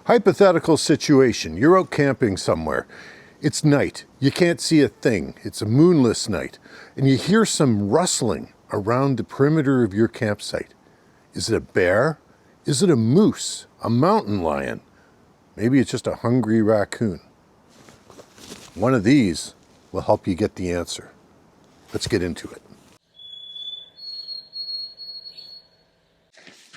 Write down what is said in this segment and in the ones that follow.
Hypothetical situation, you're out camping somewhere. It's night, you can't see a thing, it's a moonless night, and you hear some rustling around the perimeter of your campsite. Is it a bear? Is it a moose? A mountain lion? Maybe it's just a hungry raccoon. One of these will help you get the answer. Let's get into it.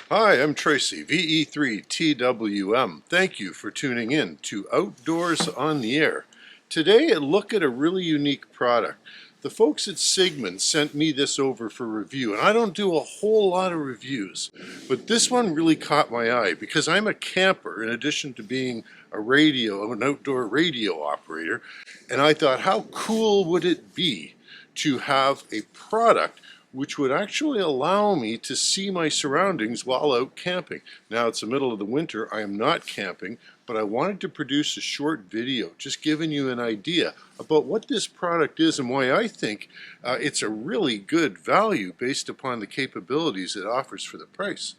Hi, I'm Tracy, VE3TWM. Thank you for tuning in to Outdoors on the Air. Today, a look at a really unique product. The folks at CIGMAN sent me this over for review, and I don't do a whole lot of reviews, but this one really caught my eye because I'm a camper in addition to being an outdoor radio operator, and I thought, how cool would it be to have a product which would actually allow me to see my surroundings while out camping. Now it's the middle of the winter, I am not camping, but I wanted to produce a short video just giving you an idea about what this product is and why I think it's a really good value based upon the capabilities it offers for the price.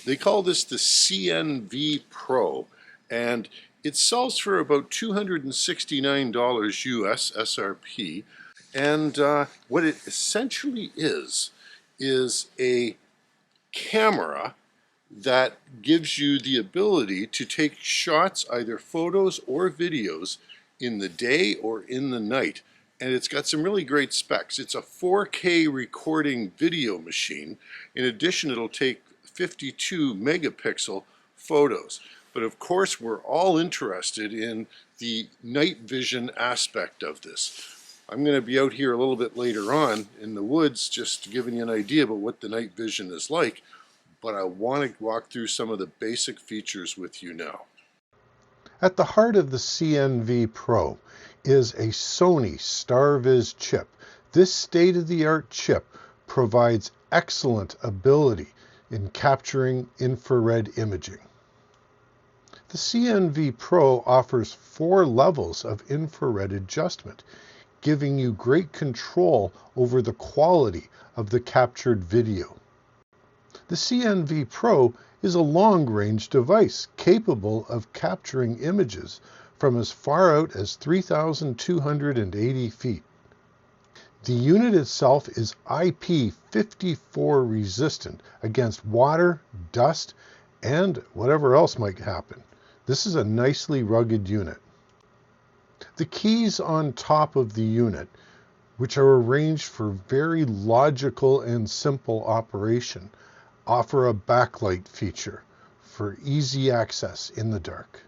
They call this the CNVPRO, and it sells for about $269 US SRP. And what it essentially is a camera that gives you the ability to take shots, either photos or videos, in the day or in the night. And it's got some really great specs. It's a 4K recording video machine. In addition, it'll take 52 megapixel photos. But of course, we're all interested in the night vision aspect of this. I'm going to be out here a little bit later on in the woods just giving you an idea about what the night vision is like, but I want to walk through some of the basic features with you now. At the heart of the CNVPRO is a Sony StarViz chip. This state-of-the-art chip provides excellent ability in capturing infrared imaging. The CNVPRO offers 4 levels of infrared adjustment, giving you great control over the quality of the captured video. The CNVPRO is a long-range device capable of capturing images from as far out as 3,280 feet. The unit itself is IP54 resistant against water, dust, and whatever else might happen. This is a nicely rugged unit. The keys on top of the unit, which are arranged for very logical and simple operation, offer a backlight feature for easy access in the dark.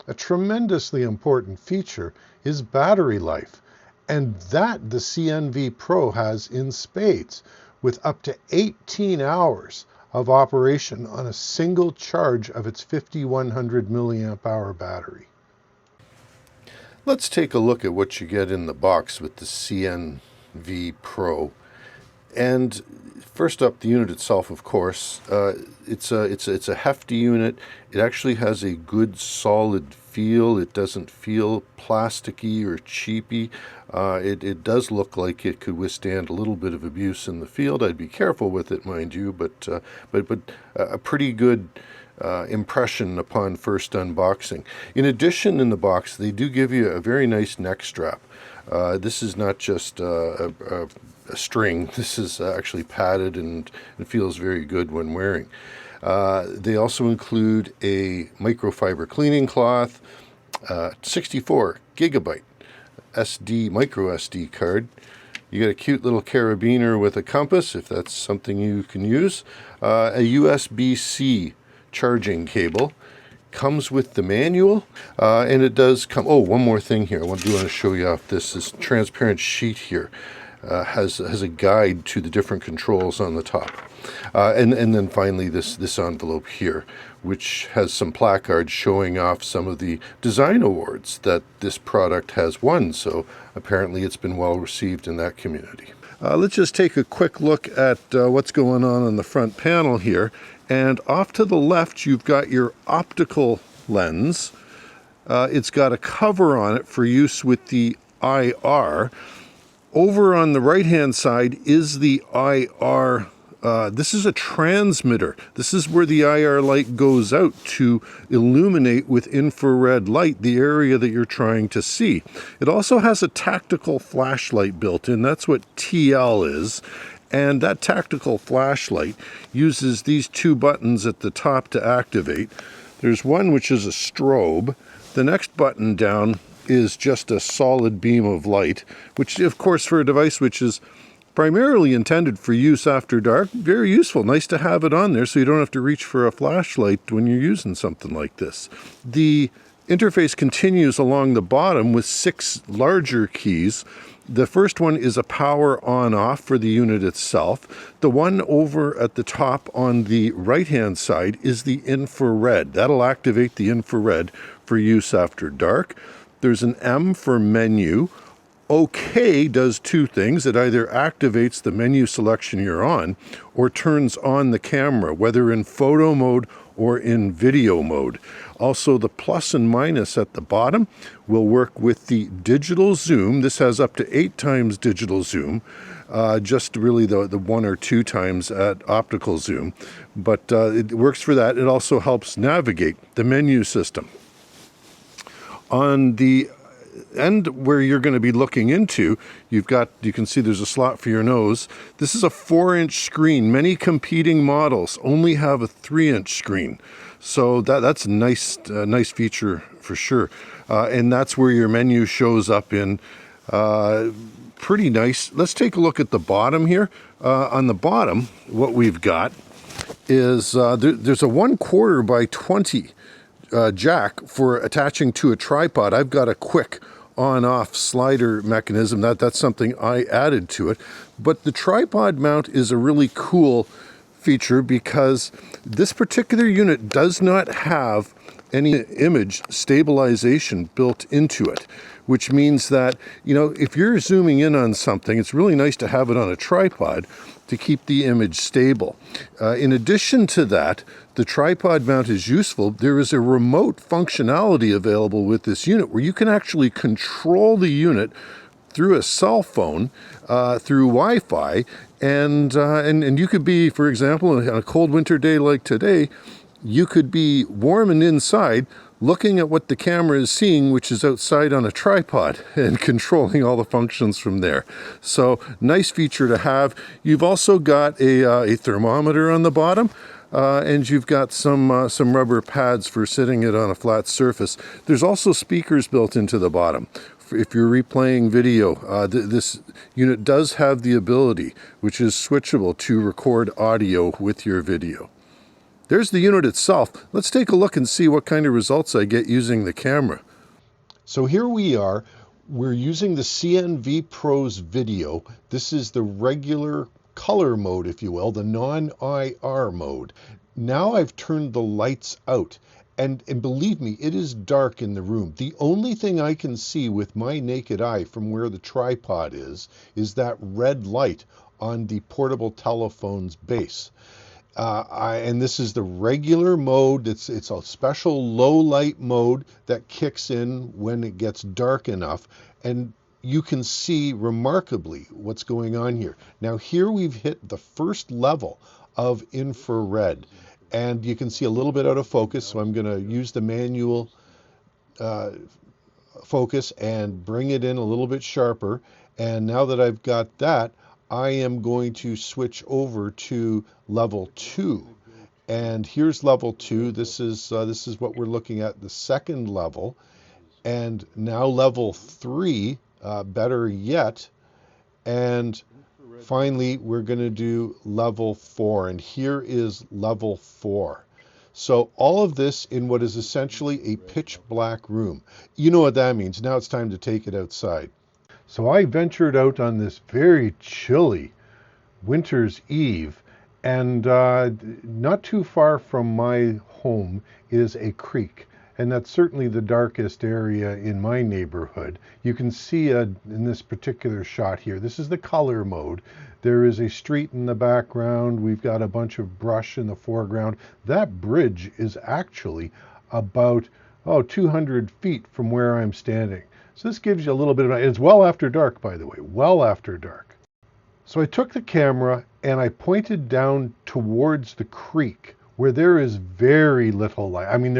A tremendously important feature is battery life, and that the CNVPRO has in spades, with up to 18 hours of operation on a single charge of its 5100 milliamp hour battery. Let's take a look at what you get in the box with the CNVPRO. And first up, the unit itself, of course, it's a hefty unit. It actually has a good solid feel. It doesn't feel plasticky or cheapy. It does look like it could withstand a little bit of abuse in the field. I'd be careful with it, mind you, but a pretty good impression upon first unboxing. In addition, in the box, they do give you a very nice neck strap. This is not just a string. This is actually padded and it feels very good when wearing. They also include a microfiber cleaning cloth, 64 gigabyte micro SD card. You got a cute little carabiner with a compass, if that's something you can use. A USB-C charging cable. Comes with the manual, and it does come. Oh, one more thing here. I want to show you off this transparent sheet here. Has a guide to the different controls on the top, and then finally this envelope here, which has some placards showing off some of the design awards that this product has won. So apparently it's been well received in that community. Let's just take a quick look at what's going on the front panel here. And off to the left, you've got your optical lens. It's got a cover on it for use with the IR. Over on the right-hand side is the IR This is a transmitter. This is where the IR light goes out to illuminate with infrared light the area that you're trying to see. It also has a tactical flashlight built in. That's what TL is. And that tactical flashlight uses these two buttons at the top to activate. There's one which is a strobe. The next button down is just a solid beam of light, which of course for a device which is primarily intended for use after dark, very useful. Nice to have it on there so you don't have to reach for a flashlight when you're using something like this. The interface continues along the bottom with 6 larger keys. The first one is a power on-off for the unit itself. The one over at the top on the right-hand side is the infrared. That'll activate the infrared for use after dark. There's an M for menu. OK does 2 things. It either activates the menu selection you're on or turns on the camera, whether in photo mode or in video mode. Also, the plus and minus at the bottom will work with the digital zoom. This has up to 8 times digital zoom, just really the 1 or 2 times at optical zoom. But it works for that. It also helps navigate the menu system. On the end where you're going to be looking into, you can see there's a slot for your nose. This is a 4-inch screen. Many competing models only have a 3-inch screen. So that's a nice feature for sure. And that's where your menu shows up in. Pretty nice. Let's take a look at the bottom here. On the bottom, what we've got is there's a 1/4 by 20 jack for attaching to a tripod. I've got a quick on-off slider mechanism. That's something I added to it. But the tripod mount is a really cool feature because this particular unit does not have any image stabilization built into it, which means that, if you're zooming in on something, it's really nice to have it on a tripod to keep the image stable. In addition to that, the tripod mount is useful. There is a remote functionality available with this unit where you can actually control the unit through a cell phone, through Wi-Fi, and you could be, for example, on a cold winter day like today, you could be warm and inside, looking at what the camera is seeing, which is outside on a tripod, and controlling all the functions from there. So nice feature to have. You've also got a thermometer on the bottom, and you've got some rubber pads for sitting it on a flat surface. There's also speakers built into the bottom. If you're replaying video, this unit does have the ability, which is switchable, to record audio with your video. There's the unit itself. Let's take a look and see what kind of results I get using the camera. So here we are. We're using the CNVPRO's video. This is the regular color mode, if you will, the non-IR mode. Now I've turned the lights out. And believe me, it is dark in the room. The only thing I can see with my naked eye from where the tripod is that red light on the portable telephone's base. And this is the regular mode. It's a special low light mode that kicks in when it gets dark enough. And you can see remarkably what's going on here. Now here we've hit the first level of infrared. And you can see a little bit out of focus, so I'm going to use the manual focus and bring it in a little bit sharper. And now that I've got that, I am going to switch over to level 2. And here's level 2. This is what we're looking at, the second level. And now level 3, better yet. And finally, we're going to do level 4, and here is level 4. So all of this in what is essentially a pitch black room. You know what that means. Now it's time to take it outside. So I ventured out on this very chilly winter's eve, and not too far from my home is a creek. And that's certainly the darkest area in my neighborhood. You can see in this particular shot here, this is the color mode. There is a street in the background. We've got a bunch of brush in the foreground. That bridge is actually about 200 feet from where I'm standing. So this gives you a little bit of, it's well after dark, by the way, well after dark. So I took the camera and I pointed down towards the creek where there is very little light. I mean,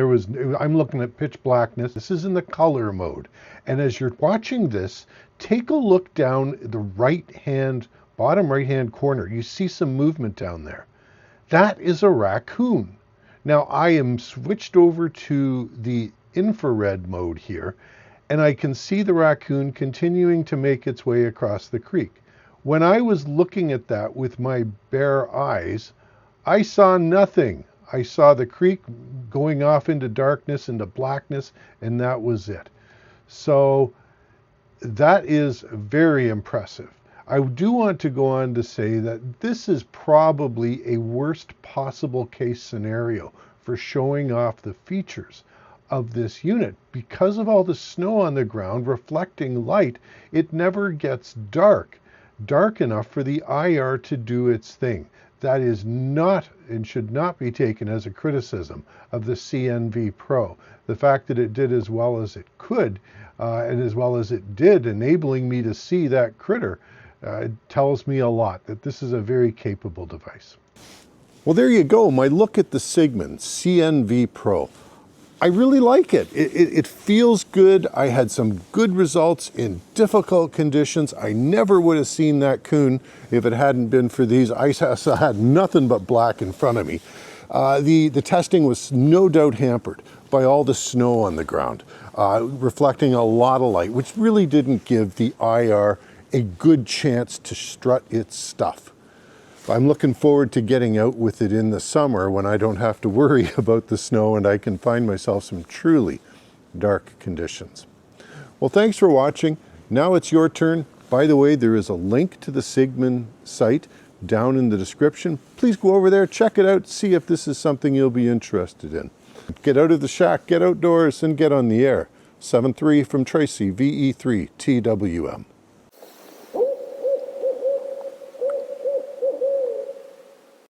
I'm looking at pitch blackness. This is in the color mode. And as you're watching this, take a look down the bottom right hand corner. You see some movement down there. That is a raccoon. Now I am switched over to the infrared mode here, and I can see the raccoon continuing to make its way across the creek. When I was looking at that with my bare eyes, I saw nothing. I saw the creek going off into darkness, into blackness, and that was it. So that is very impressive. I do want to go on to say that this is probably a worst possible case scenario for showing off the features of this unit. Because of all the snow on the ground reflecting light, it never gets dark enough for the IR to do its thing. That is not and should not be taken as a criticism of the CNVPRO. The fact that it did as well as it could and as well as it did, enabling me to see that critter, tells me a lot that this is a very capable device. Well, there you go, my look at the CIGMAN CNVPRO. I really like it. It feels good. I had some good results in difficult conditions. I never would have seen that coon if it hadn't been for these. I had nothing but black in front of me. The testing was no doubt hampered by all the snow on the ground, reflecting a lot of light, which really didn't give the IR a good chance to strut its stuff. I'm looking forward to getting out with it in the summer when I don't have to worry about the snow and I can find myself some truly dark conditions. Well, thanks for watching. Now it's your turn. By the way, there is a link to the CIGMAN site down in the description. Please go over there, check it out, see if this is something you'll be interested in. Get out of the shack, get outdoors, and get on the air. 7-3 from Tracy, VE3 TWM.